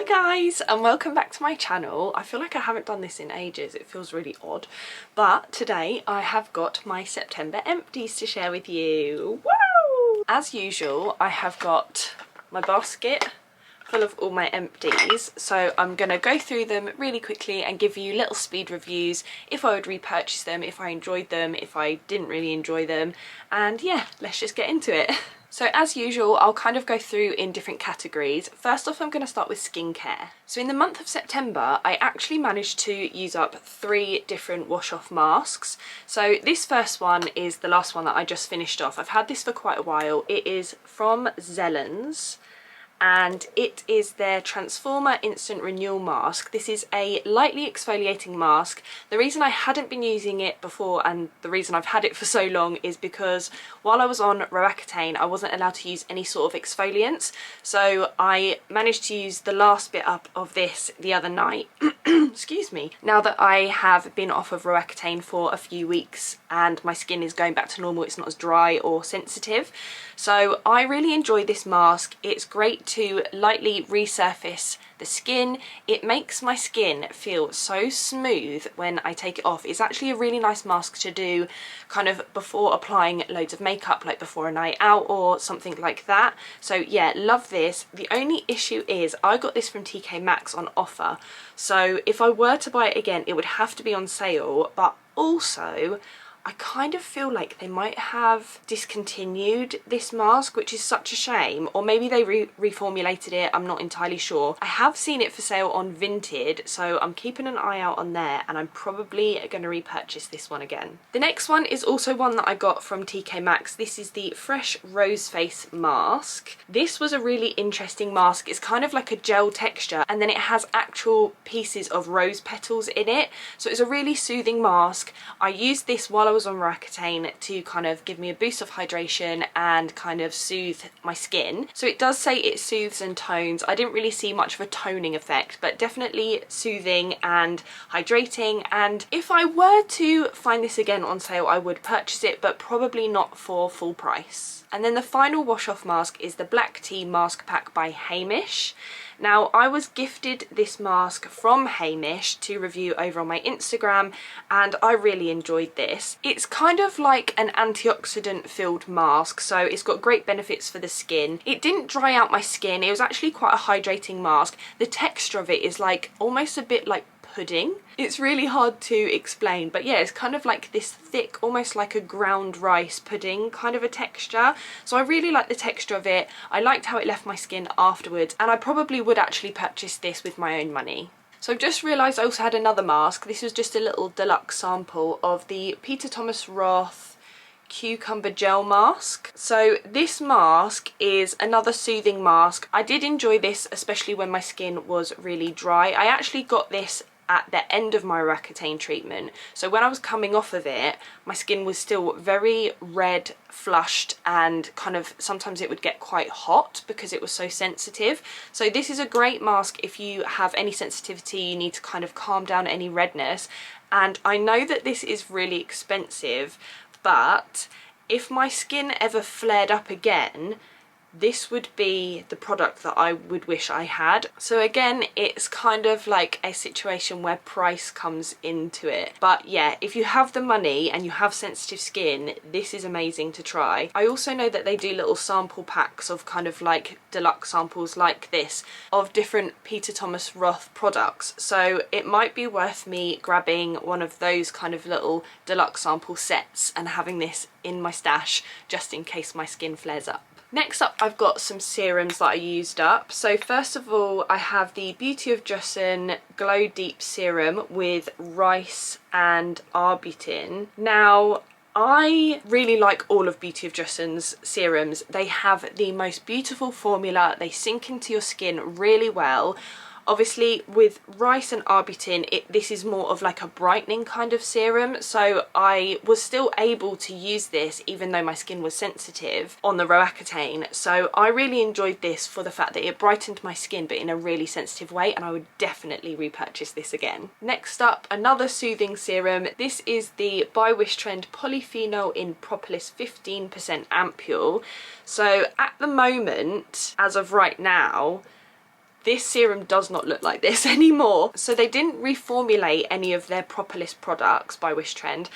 guys, and welcome back to my channel. I feel like I haven't done this in ages, it feels really odd, but today I have got my September empties to share with you. Woo! As usual, I have got my basket full of all my empties, so I'm gonna go through them really quickly and give you little speed reviews, if I would repurchase them, if I enjoyed them, if I didn't really enjoy them, and yeah, let's just get into it. So as usual, I'll kind of go through in different categories. First off, I'm going to start with skincare. So in the month of September, I actually managed to use up 3 different wash-off masks. So this first one is the last one that I just finished off. I've had this for quite a while. It is from Serums, and it is their Transformer Instant Renewal Mask. This is a lightly exfoliating mask. The reason I hadn't been using it before, and the reason I've had it for so long, is because while I was on Roaccutane, I wasn't allowed to use any sort of exfoliants. So I managed to use the last bit up of this the other night. Excuse me. Now that I have been off of Roaccutane for a few weeks and my skin is going back to normal, it's not as dry or sensitive. So I really enjoy this mask. It's great to lightly resurface the skin. It makes my skin feel so smooth when I take it off. It's actually a really nice mask to do kind of before applying loads of makeup, like before a night out or something like that. So yeah, love this. The only issue is I got this from TK Maxx on offer, so if I were to buy it again, it would have to be on sale, but also I kind of feel like they might have discontinued this mask, which is such a shame, or maybe they reformulated it, I'm not entirely sure. I have seen it for sale on Vinted, so I'm keeping an eye out on there, and I'm probably going to repurchase this one again. The next one is also one that I got from TK Maxx. This is the Fresh Rose Face Mask. This was a really interesting mask. It's kind of like a gel texture, and then it has actual pieces of rose petals in it, so it's a really soothing mask. I used this while I was on Roaccutane to kind of give me a boost of hydration and kind of soothe my skin. So it does say it soothes and tones. I didn't really see much of a toning effect, but definitely soothing and hydrating, and if I were to find this again on sale, I would purchase it, but probably not for full price. And then the final wash off mask is the Black Tea Mask Pack by Hamish. Now, I was gifted this mask from Hamish to review over on my Instagram, and I really enjoyed this. It's kind of like an antioxidant filled mask, so it's got great benefits for the skin. It didn't dry out my skin. It was actually quite a hydrating mask. The texture of it is like almost a bit like pudding. It's really hard to explain, but yeah, it's kind of like this thick, almost like a ground rice pudding kind of a texture. So I really like the texture of it. I liked how it left my skin afterwards, and I probably would actually purchase this with my own money. So I've just realised I also had another mask. This was just a little deluxe sample of the Peter Thomas Roth Cucumber Gel Mask. So this mask is another soothing mask. I did enjoy this, especially when my skin was really dry. I actually got this at the end of my Roaccutane treatment, so when I was coming off of it, my skin was still very red, flushed, and kind of sometimes it would get quite hot because it was so sensitive. So this is a great mask if you have any sensitivity, you need to kind of calm down any redness. And I know that this is really expensive, but if my skin ever flared up again, this would be the product that I would wish I had. So again, it's kind of like a situation where price comes into it. But yeah, if you have the money and you have sensitive skin, this is amazing to try. I also know that they do little sample packs of kind of like deluxe samples like this of different Peter Thomas Roth products. So it might be worth me grabbing one of those kind of little deluxe sample sets and having this in my stash just in case my skin flares up. Next up, I've got some serums that I used up. So first of all, I have the Beauty of Joseon Glow Deep Serum with rice and arbutin. Now, I really like all of Beauty of Joseon's serums. They have the most beautiful formula. They sink into your skin really well. Obviously with rice and arbutin, this is more of like a brightening kind of serum, so I was still able to use this even though my skin was sensitive on the Roaccutane. So I really enjoyed this for the fact that it brightened my skin but in a really sensitive way, and I would definitely repurchase this again. Next up, another soothing serum. This is the By Wishtrend Polyphenol in Propolis 15% Ampule. So at the moment, as of right now, this serum does not look like this anymore. So they didn't reformulate any of their Propolis products by Wish Trend,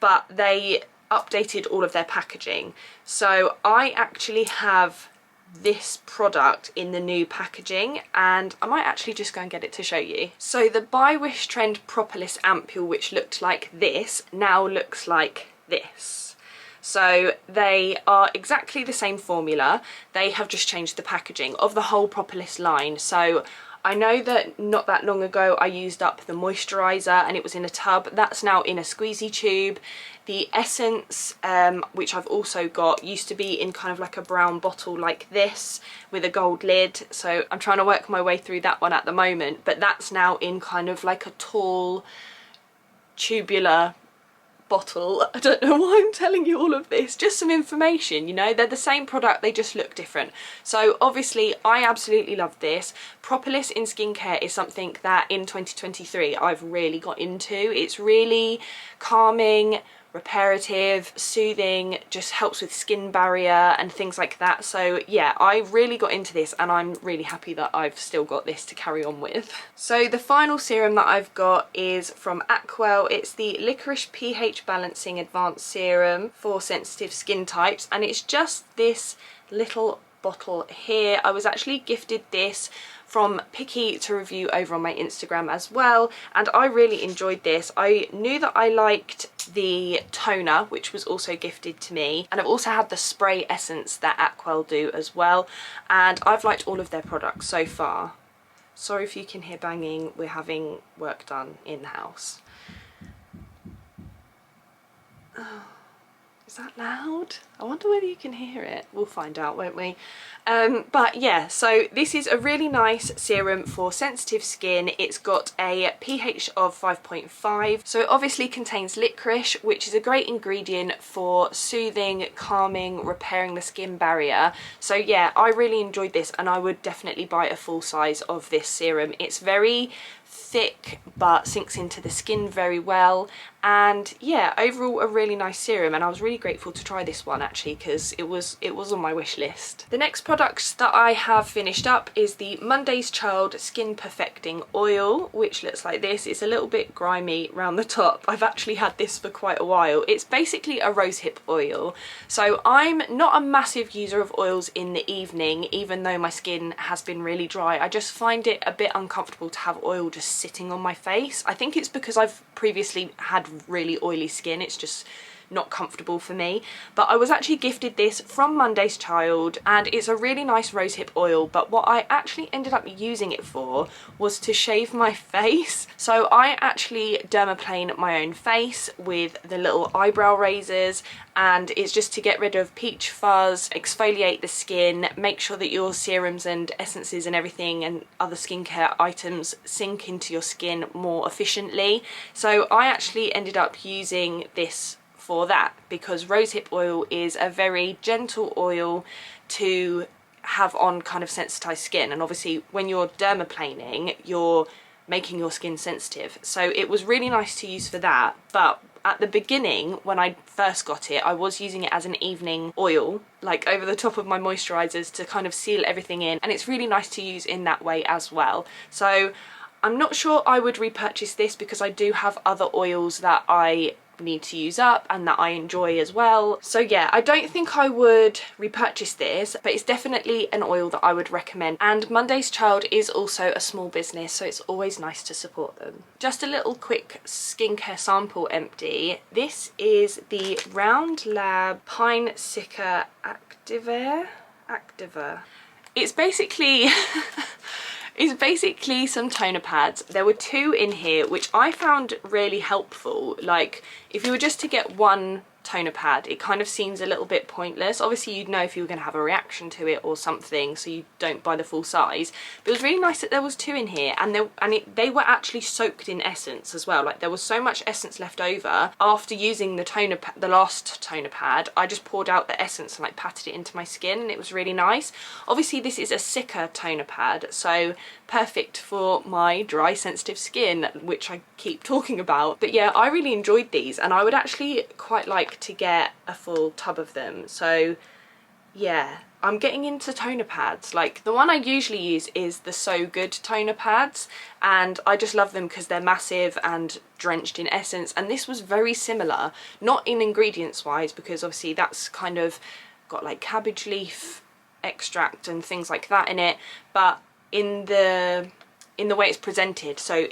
but they updated all of their packaging. So I actually have this product in the new packaging, and I might actually just go and get it to show you. So the by Wish Trend Propolis ampule, which looked like this, now looks like this. So they are exactly the same formula, they have just changed the packaging of the whole Propolis line. So I know that not that long ago I used up the moisturiser and it was in a tub. That's now in a squeezy tube. The essence, which I've also got, used to be in kind of like a brown bottle like this with a gold lid. So I'm trying to work my way through that one at the moment, but that's now in kind of like a tall tubular bottle. I don't know why I'm telling you all of this, just some information, you know, they're the same product, they just look different. So obviously I absolutely love this. Propolis in skincare is something that in 2023 I've really got into. It's really calming, reparative, soothing, just helps with skin barrier and things like that. So yeah, I really got into this and I'm really happy that I've still got this to carry on with. So the final serum that I've got is from Aquel. It's the Licorice pH Balancing Advanced Serum for sensitive skin types, and it's just this little bottle here. I was actually gifted this from Picky to review over on my Instagram as well, and I really enjoyed this. I knew that I liked the toner, which was also gifted to me, and I've also had the spray essence that Aquel do as well, and I've liked all of their products so far. Sorry if you can hear banging, we're having work done in the house. Oh, is that loud? I wonder whether you can hear it. We'll find out, won't we? But yeah, so this is a really nice serum for sensitive skin. It's got a pH of 5.5, so it obviously contains licorice, which is a great ingredient for soothing, calming, repairing the skin barrier. So yeah, I really enjoyed this and I would definitely buy a full size of this serum. It's very thick but sinks into the skin very well, and yeah, overall a really nice serum, and I was really grateful to try this one actually because it was on my wish list. The next product that I have finished up is the Monday's Child Skin Perfecting Oil, which looks like this. It's a little bit grimy around the top. I've actually had this for quite a while. It's basically a rosehip oil. So I'm not a massive user of oils in the evening, even though my skin has been really dry. I just find it a bit uncomfortable to have oil just sitting on my face. I think it's because I've previously had really oily skin. It's just not comfortable for me. But I was actually gifted this from Monday's Child, and it's a really nice rosehip oil, but what I actually ended up using it for was to shave my face. So I actually dermaplane my own face with the little eyebrow razors, and it's just to get rid of peach fuzz, exfoliate the skin, make sure that your serums and essences and everything and other skincare items sink into your skin more efficiently. So I actually ended up using this for that because rosehip oil is a very gentle oil to have on kind of sensitized skin, and obviously when you're dermaplaning you're making your skin sensitive, so it was really nice to use for that. But at the beginning when I first got it, I was using it as an evening oil, like over the top of my moisturizers to kind of seal everything in, and it's really nice to use in that way as well. So I'm not sure I would repurchase this because I do have other oils that I need to use up and that I enjoy as well. So yeah, I don't think I would repurchase this, but it's definitely an oil that I would recommend. And Monday's Child is also a small business, so it's always nice to support them. Just a little quick skincare sample empty. This is the Round Lab Pine Sicker Activair. It's basically it's basically some toner pads. There were two in here which I found really helpful. Like if you were just to get one toner pad, it kind of seems a little bit pointless. Obviously you'd know if you were going to have a reaction to it or something, so you don't buy the full size. But it was really nice that there was two in here, and they were actually soaked in essence as well. Like there was so much essence left over after using the last toner pad. I just poured out the essence and like patted it into my skin, and it was really nice. Obviously this is a sicker toner pad, so perfect for my dry sensitive skin, which I keep talking about. But yeah, I really enjoyed these, and I would actually quite like to get a full tub of them. So yeah, I'm getting into toner pads. Like, the one I usually use is the So Good toner pads, and I just love them because they're massive and drenched in essence, and this was very similar, not in ingredients wise, because obviously that's kind of got like cabbage leaf extract and things like that in it, but in the way it's presented. So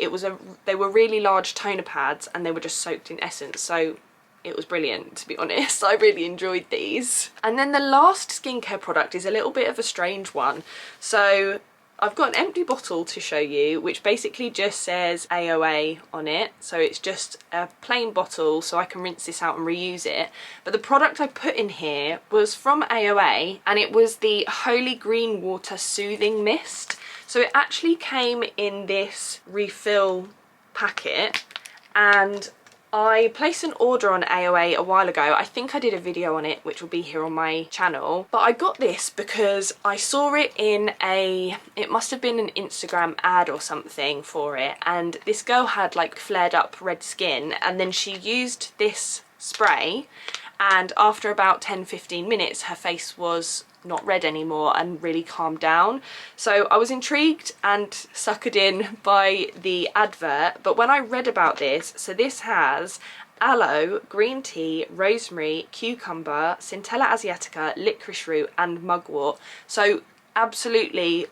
they were really large toner pads and they were just soaked in essence, so it was brilliant, to be honest. I really enjoyed these. And then the last skincare product is a little bit of a strange one. So I've got an empty bottle to show you, which basically just says AOA on it. So it's just a plain bottle, so I can rinse this out and reuse it. But the product I put in here was from AOA, and it was the Holy Green Water Soothing Mist. So it actually came in this refill packet, and I placed an order on AOA a while ago. I think I did a video on it, which will be here on my channel. But I got this because I saw it in it must have been an Instagram ad or something for it. And this girl had like flared up red skin, and then she used this spray, and after about 10-15 minutes her face was not red anymore and really calmed down. So I was intrigued and suckered in by the advert, but when I read about this, so this has aloe, green tea, rosemary, cucumber, Centella asiatica, licorice root and mugwort. So absolutely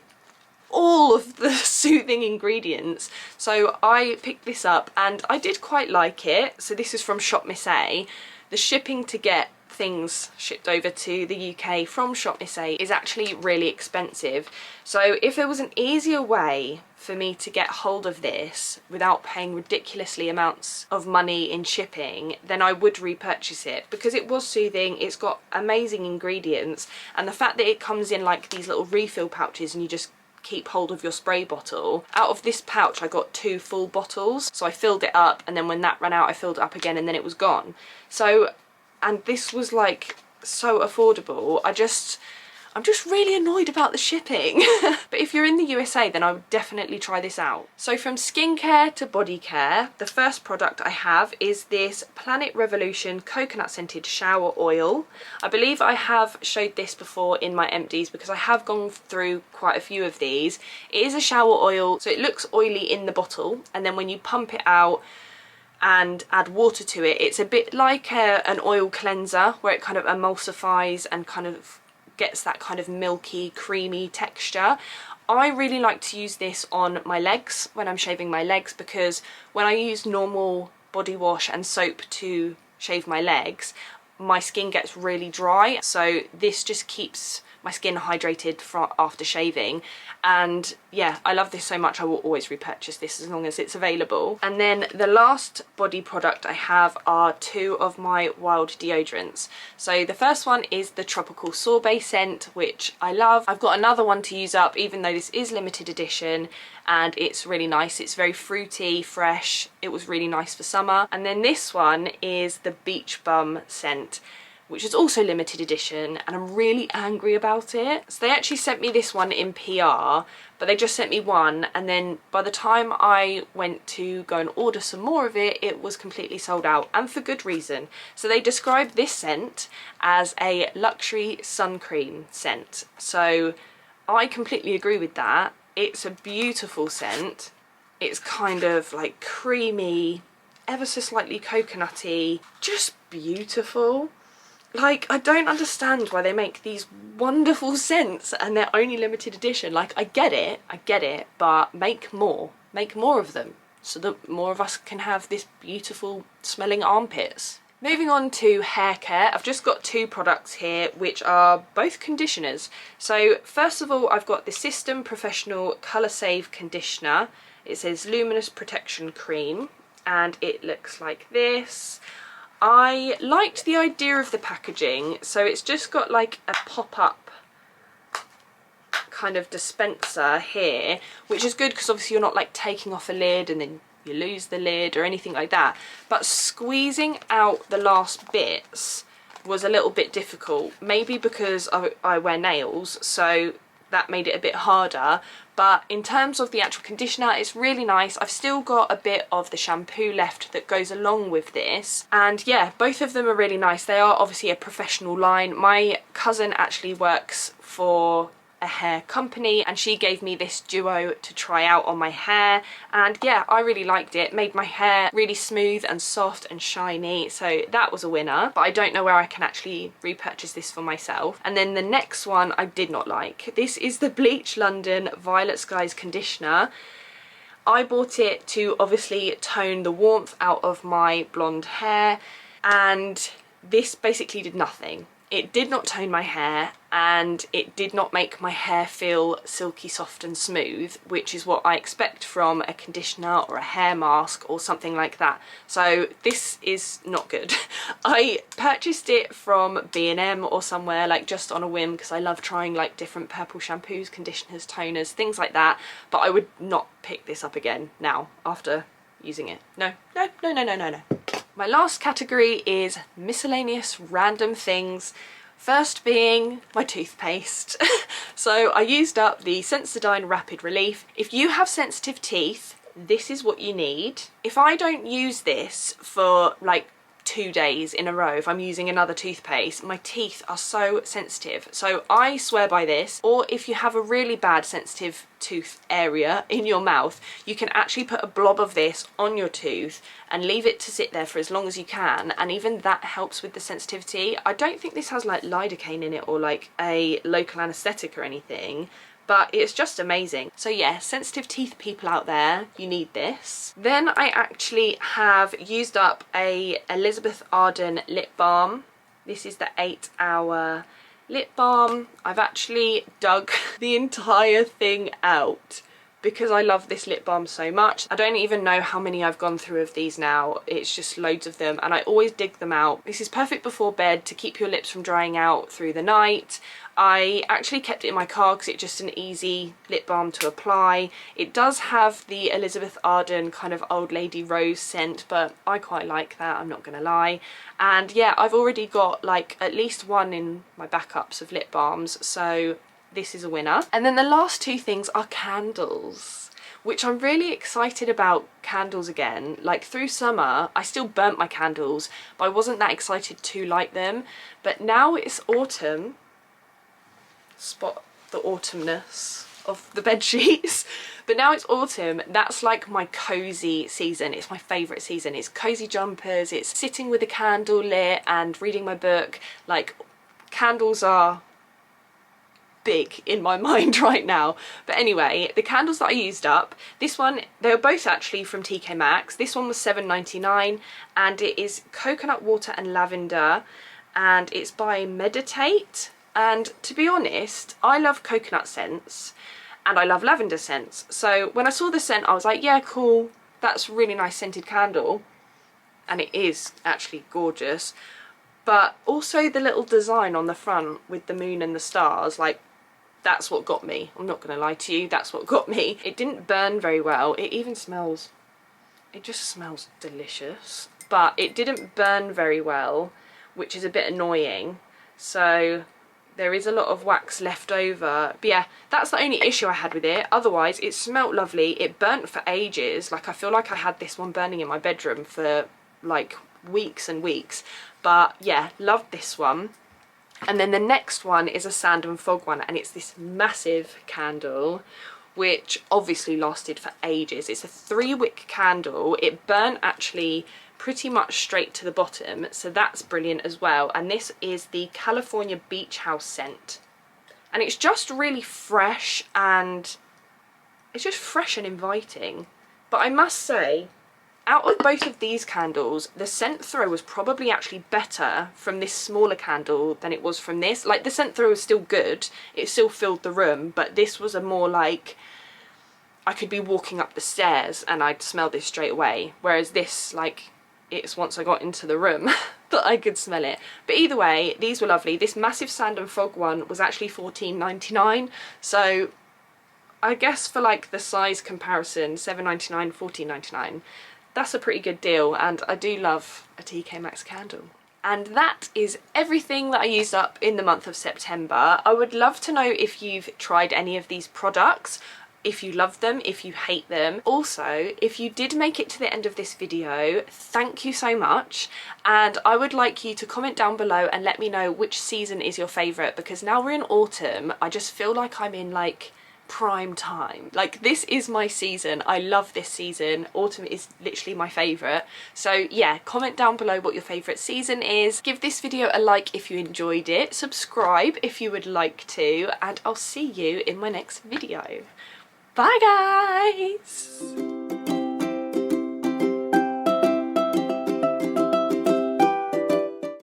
all of the soothing ingredients. So I picked this up and I did quite like it. So this is from Shop Miss A. The shipping to get things shipped over to the UK from Shop Miss A is actually really expensive. So if there was an easier way for me to get hold of this without paying ridiculously amounts of money in shipping, then I would repurchase it, because it was soothing, it's got amazing ingredients, and the fact that it comes in like these little refill pouches and you just keep hold of your spray bottle. Out of this pouch I got 2 full bottles, so I filled it up, and then when that ran out I filled it up again, and then it was gone. So, and this was like so affordable. I'm just really annoyed about the shipping. But if you're in the USA, then I would definitely try this out. So from skincare to body care, the first product I have is this Planet Revolution coconut scented shower oil. I believe I have showed this before in my empties, because I have gone through quite a few of these. It is a shower oil, so it looks oily in the bottle, and then when you pump it out and add water to it, it's a bit like an oil cleanser, where it kind of emulsifies and kind of gets that kind of milky, creamy texture. I really like to use this on my legs when I'm shaving my legs, because when I use normal body wash and soap to shave my legs, my skin gets really dry. So this just keeps my skin hydrated after shaving, and yeah, I love this so much. I will always repurchase this as long as it's available. And then the last body product I have are 2 of my wild deodorants. So the first one is the Tropical Sorbet scent, which I love. I've got another one to use up, even though this is limited edition, and it's really nice. It's very fruity, fresh. It was really nice for summer. And then this one is the Beach Bum scent, which is also limited edition, and I'm really angry about it. So they actually sent me this one in PR, but they just sent me one, and then by the time I went to go and order some more of it, it was completely sold out, and for good reason. So they described this scent as a luxury sun cream scent. So I completely agree with that. It's a beautiful scent. It's kind of like creamy, ever so slightly coconutty, just beautiful. Like, I don't understand why they make these wonderful scents and they're only limited edition. Like, I get it, but make more of them, so that more of us can have this beautiful smelling armpits. Moving on to hair care, I've just got 2 products here, which are both conditioners. So first of all, I've got the System Professional Colour Save Conditioner. It says Luminous Protection Cream, and it looks like this. I liked the idea of the packaging, so it's just got like a pop-up kind of dispenser here, which is good because obviously you're not like taking off a lid and then you lose the lid or anything like that. But squeezing out the last bits was a little bit difficult, maybe because I wear nails, so that made it a bit harder. But in terms of the actual conditioner, it's really nice. I've still got a bit of the shampoo left that goes along with this. And yeah, both of them are really nice. They are obviously a professional line. My cousin actually works for a hair company and she gave me this duo to try out on my hair, and yeah, I really liked it. Made my hair really smooth and soft and shiny, so that was a winner. But I don't know where I can actually repurchase this for myself. And then the next one I did not like. This is the Bleach London Violet Skies conditioner. I bought it to obviously tone the warmth out of my blonde hair, and this basically did nothing. It did not tone my hair, and it did not make my hair feel silky soft and smooth, which is what I expect from a conditioner or a hair mask or something like that. So this is not good. I purchased it from B&M or somewhere, like just on a whim, because I love trying like different purple shampoos, conditioners, toners, things like that. But I would not pick this up again now after using it. No, no, no, no, no, no, no. My last category is miscellaneous random things. First being my toothpaste. So I used up the Sensodyne Rapid Relief. If you have sensitive teeth, this is what you need. If I don't use this for like 2 days in a row, if I'm using another toothpaste, my teeth are so sensitive. So I swear by this. Or if you have a really bad sensitive tooth area in your mouth, you can actually put a blob of this on your tooth and leave it to sit there for as long as you can, and even that helps with the sensitivity. I don't think this has like lidocaine in it or like a local anaesthetic or anything, but it's just amazing. So yeah, sensitive teeth people out there, you need this. Then I actually have used up a Elizabeth Arden lip balm. This is the 8-hour lip balm. I've actually dug the entire thing out because I love this lip balm so much. I don't even know how many I've gone through of these now. It's just loads of them, and I always dig them out. This is perfect before bed to keep your lips from drying out through the night. I actually kept it in my car because it's just an easy lip balm to apply. It does have the Elizabeth Arden kind of old lady rose scent, but I quite like that, I'm not gonna lie. And yeah, I've already got like at least one in my backups of lip balms, so this is a winner. And then the last two things are candles, which I'm really excited about. Candles again. Like through summer I still burnt my candles, but I wasn't that excited to light them. But now it's autumn. Spot the autumnness of the bed sheets. But now it's autumn, that's like my cozy season. It's my favourite season. It's cozy jumpers, it's sitting with a candle lit and reading my book. Like, candles are big in my mind right now. But anyway, the candles that I used up, this one, they were both actually from TK Maxx. This one was $7.99 and it is coconut water and lavender, and it's by Meditate. And to be honest, I love coconut scents and I love lavender scents. So when I saw the scent, I was like, yeah, cool, that's a really nice scented candle. And it is actually gorgeous. But also the little design on the front with the moon and the stars, like, that's what got me. I'm not gonna lie to you, that's what got me. It didn't burn very well. It even smells, it just smells delicious. But it didn't burn very well, which is a bit annoying. So there is a lot of wax left over. But yeah, that's the only issue I had with it. Otherwise, it smelt lovely. It burnt for ages. Like, I feel like I had this one burning in my bedroom for like weeks and weeks. But yeah, loved this one. And then the next one is a sand and fog one, and it's this massive candle, which obviously lasted for ages. It's a 3-wick candle. It burnt actually pretty much straight to the bottom, so that's brilliant as well. And this is the California Beach House scent, and it's just really fresh, and it's just fresh and inviting. But I must say, out of both of these candles, the scent throw was probably actually better from this smaller candle than it was from this. Like, the scent throw was still good, it still filled the room, but this was a more like, I could be walking up the stairs and I'd smell this straight away, whereas this, like, it's once I got into the room that I could smell it. But either way, these were lovely. This massive sand and fog one was actually $14.99, so I guess for like the size comparison, $7.99, $14.99, that's a pretty good deal, and I do love a TK Maxx candle. And that is everything that I used up in the month of September. I would love to know if you've tried any of these products, if you love them, if you hate them. Also, if you did make it to the end of this video, thank you so much. And I would like you to comment down below and let me know which season is your favourite, because now we're in autumn, I just feel like I'm in like prime time. Like, this is my season. I love this season. Autumn is literally my favourite. So yeah, comment down below what your favourite season is. Give this video a like if you enjoyed it. Subscribe if you would like to, and I'll see you in my next video. Bye guys!